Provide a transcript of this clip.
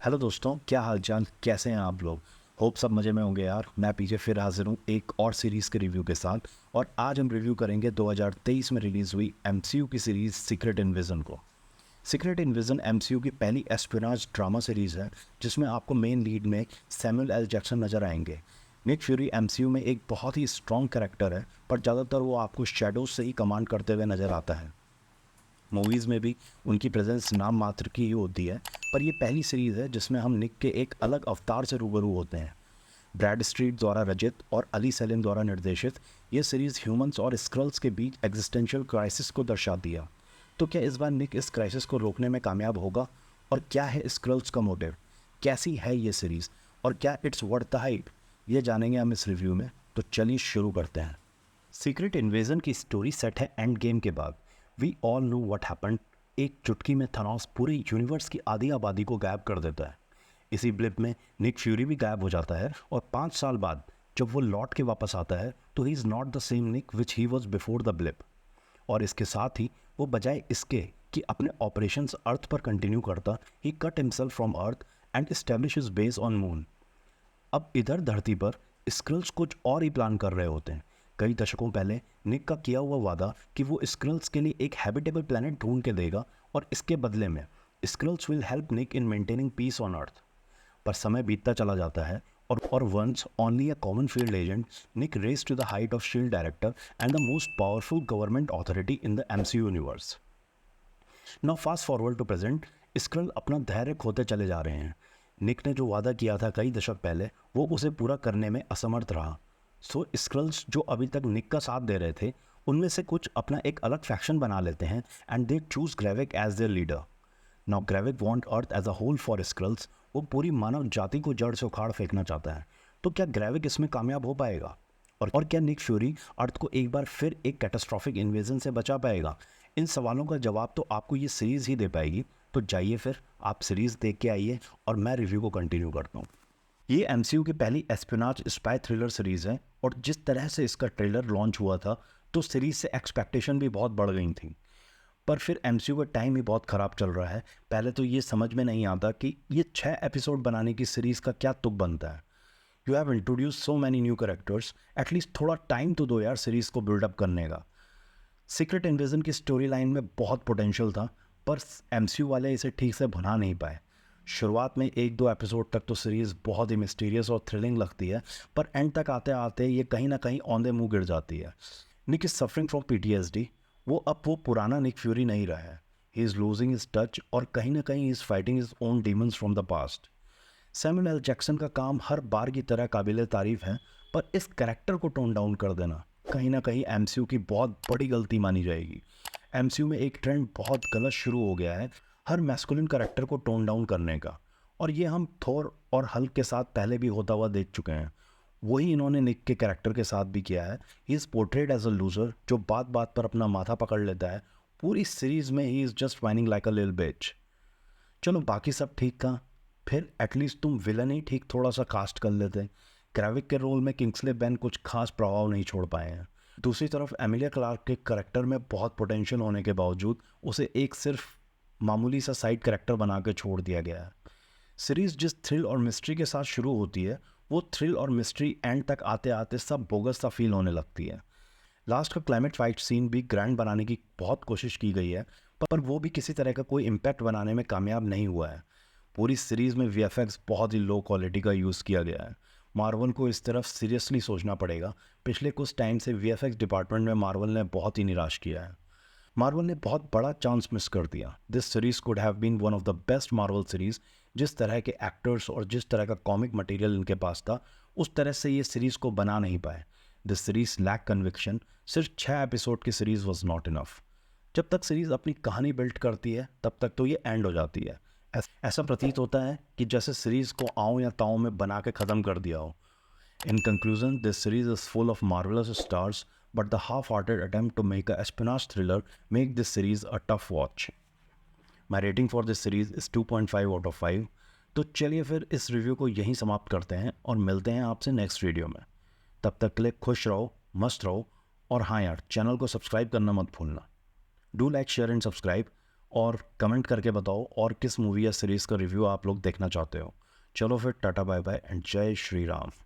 Hello दोस्तों, क्या हालचाल, कैसे हैं आप लोग। होप सब मज़े में होंगे यार। मैं पीछे फिर हाजिर हूँ एक और सीरीज़ के रिव्यू के साथ। और आज हम रिव्यू करेंगे 2023 में रिलीज़ हुई एमसीयू की सीरीज़ सीक्रेट इन्विजन को। सीक्रेट इन्विजन एमसीयू की पहली एस्पिनाज ड्रामा सीरीज़ है जिसमें आपको मेन लीड में सैमुअल एल जैक्सन नज़र आएंगे। निक फ्यूरी एमसीयू में एक बहुत ही स्ट्रॉन्ग कैरेक्टर है, पर ज़्यादातर वो आपको शेडोज से ही कमांड करते हुए नज़र आता है। मूवीज़ में भी उनकी प्रेजेंस नाम मात्र की ही होती है, पर ये पहली सीरीज़ है जिसमें हम निक के एक अलग अवतार से रूबरू होते हैं। ब्रैड स्ट्रीट द्वारा रचित और अली सलीम द्वारा निर्देशित ये सीरीज़ ह्यूमंस और स्क्रल्स के बीच एग्जिस्टेंशियल क्राइसिस को दर्शाती है। तो क्या इस बार निक इस क्राइसिस को रोकने में कामयाब होगा, और क्या है स्क्रल्स का मोटिव, कैसी है ये सीरीज़, और क्या इट्स वर्थ द हाइप, ये जानेंगे हम इस रिव्यू में। तो चलिए शुरू करते हैं। सीक्रेट इन्वेजन की स्टोरी सेट है एंड गेम के बाद। We all know what happened. एक चुटकी में थनॉस पूरे यूनिवर्स की आधी आबादी को गायब कर देता है। इसी ब्लिप में निक फ्यूरी भी गायब हो जाता है, और 5 साल बाद जब वो लौट के वापस आता है तो he is not the same Nick which he was before the blip. और इसके साथ ही वो बजाय इसके कि अपने ऑपरेशंस अर्थ पर कंटिन्यू करता, he cut himself from earth and establish his base on moon. अब इधर धरती पर स्क्रल्स कुछ और ही प्लान कर रहे होते हैं। कई दशकों पहले निक का किया हुआ वादा कि वो स्क्रल्स के लिए एक हैबिटेबल प्लेनेट ढूंढ के देगा, और इसके बदले में Skrulls will help Nick in maintaining peace on earth. पर समय बीतता चला जाता है, और once only a common field agent, Nick raise to the height of SHIELD director and the most powerful government authority in the MCU universe. Now fast forward to present. Skrull अपना धैर्य खोते चले जा रहे हैं। निक ने जो वादा किया था कई दशक पहले, वो उसे पूरा करने में असमर्थ रहा। सो स्क्रल्स जो अभी तक निक का साथ दे रहे थे, उनमें से कुछ अपना एक अलग फैक्शन बना लेते हैं and they choose Gravik as their leader. Now Gravik want earth as a whole for Skrulls. वो पूरी मानव जाति को जड़ से उखाड़ फेंकना चाहता है। तो क्या ग्रेविक इसमें कामयाब हो पाएगा, और क्या निक फ्यूरी अर्थ को एक बार फिर एक कैटास्ट्रॉफिक इन्वेजन से बचा पाएगा? इन सवालों का जवाब तो आपको ये सीरीज़ ही दे पाएगी। तो जाइए फिर आप सीरीज़ देख के आइए, और मैं रिव्यू को कंटिन्यू करता हूँ। ये एमसीयू की पहली एस्पिनाज स्पाई थ्रिलर सीरीज़ है, और जिस तरह से इसका ट्रेलर लॉन्च हुआ था तो सीरीज़ से एक्सपेक्टेशन भी बहुत बढ़ गई थी। पर फिर एमसीयू का टाइम ही बहुत ख़राब चल रहा है। पहले तो ये समझ में नहीं आता कि ये 6 एपिसोड बनाने की सीरीज़ का क्या तुक बनता है। You have introduce so many new characters, at least थोड़ा टाइम तो दो यार सीरीज़ को बिल्डअप करने का। सीक्रेट इन्वेजन की स्टोरी लाइन में बहुत पोटेंशियल था, पर एमसीयू वाले इसे ठीक से भुना नहीं पाए। शुरुआत में 1-2 एपिसोड तक तो सीरीज़ बहुत ही मिस्टीरियस और थ्रिलिंग लगती है, पर एंड तक आते आते ये कहीं ना कहीं औंधे मुंह गिर जाती है। निक इज सफरिंग फ्रॉम पीटीएसडी। वो पुराना निक फ्यूरी नहीं रहा है। He is losing his touch, और कहीं ना कहीं is fighting his own demons from the past. Samuel L Jackson का काम हर बार की तरह काबिल तारीफ है, पर इस कैरेक्टर को टोन डाउन कर देना कहीं ना कहीं एमसीयू की बहुत बड़ी गलती मानी जाएगी। एमसीयू में एक ट्रेंड बहुत गलत शुरू हो गया है, हर मैस्कुलिन कैरेक्टर को टोन डाउन करने का। और ये हम थोर और हल्क के साथ पहले भी होता हुआ देख चुके हैं। वही इन्होंने निक के कैरेक्टर के साथ भी किया है। He is portrayed as a loser जो बात बात पर अपना माथा पकड़ लेता है। पूरी सीरीज में he is just whining like a little bitch. चलो बाकी सब ठीक था, फिर एटलीस्ट तुम विलन ही ठीक थोड़ा सा कास्ट कर लेते। ग्रेविक के रोल में किंग्सले बेन कुछ खास प्रभाव नहीं छोड़ पाए हैं। दूसरी तरफ एमिलिया क्लार्क के करेक्टर में बहुत पोटेंशियल होने के बावजूद उसे एक सिर्फ मामूली सा साइड करेक्टर बना के छोड़ दिया गया है। सीरीज जिस थ्रिल और मिस्ट्री के साथ शुरू होती है, वो थ्रिल और मिस्ट्री एंड तक आते आते सब बोगस सा फील होने लगती है। लास्ट का क्लाइमेट फाइट सीन भी ग्रैंड बनाने की बहुत कोशिश की गई है, पर वो भी किसी तरह का कोई इम्पैक्ट बनाने में कामयाब नहीं हुआ है। पूरी सीरीज़ में वीएफएक्स बहुत ही लो क्वालिटी का यूज़ किया गया है। मार्वल को इस तरफ सीरियसली सोचना पड़ेगा। पिछले कुछ टाइम से वीएफएक्स डिपार्टमेंट में मार्वल ने बहुत ही निराश किया है। मार्वल ने बहुत बड़ा चांस मिस कर दिया। This series could have been one of the best Marvel series. जिस तरह के एक्टर्स और जिस तरह का कॉमिक मटेरियल इनके पास था, उस तरह से ये सीरीज़ को बना नहीं पाए। This series lack conviction. सिर्फ 6 एपिसोड की सीरीज़ वॉज नॉट इनफ। जब तक सीरीज़ अपनी कहानी बिल्ड करती है तब तक तो ये एंड हो जाती है। ऐसा प्रतीत होता है कि जैसे सीरीज़ को आऊँ या ताऊँ में बना के ख़त्म कर दिया हो। In conclusion, this series is full of marvelous stars, but the half-hearted attempt to make a espionage thriller make this series a tough watch. My rating for this series is 2.5 out of 5. तो चलिए फिर इस review को यहीं समाप्त करते हैं, और मिलते हैं आपसे नेक्स्ट वीडियो में। तब तक के लिए खुश रहो, मस्त रहो, और हाँ यार, चैनल को सब्सक्राइब करना मत भूलना। Do like, share and subscribe, और कमेंट करके बताओ और किस मूवी या सीरीज़ का रिव्यू आप लोग देखना चाहते हो। चलो फिर टाटा बाय बाय एंड जय श्री राम।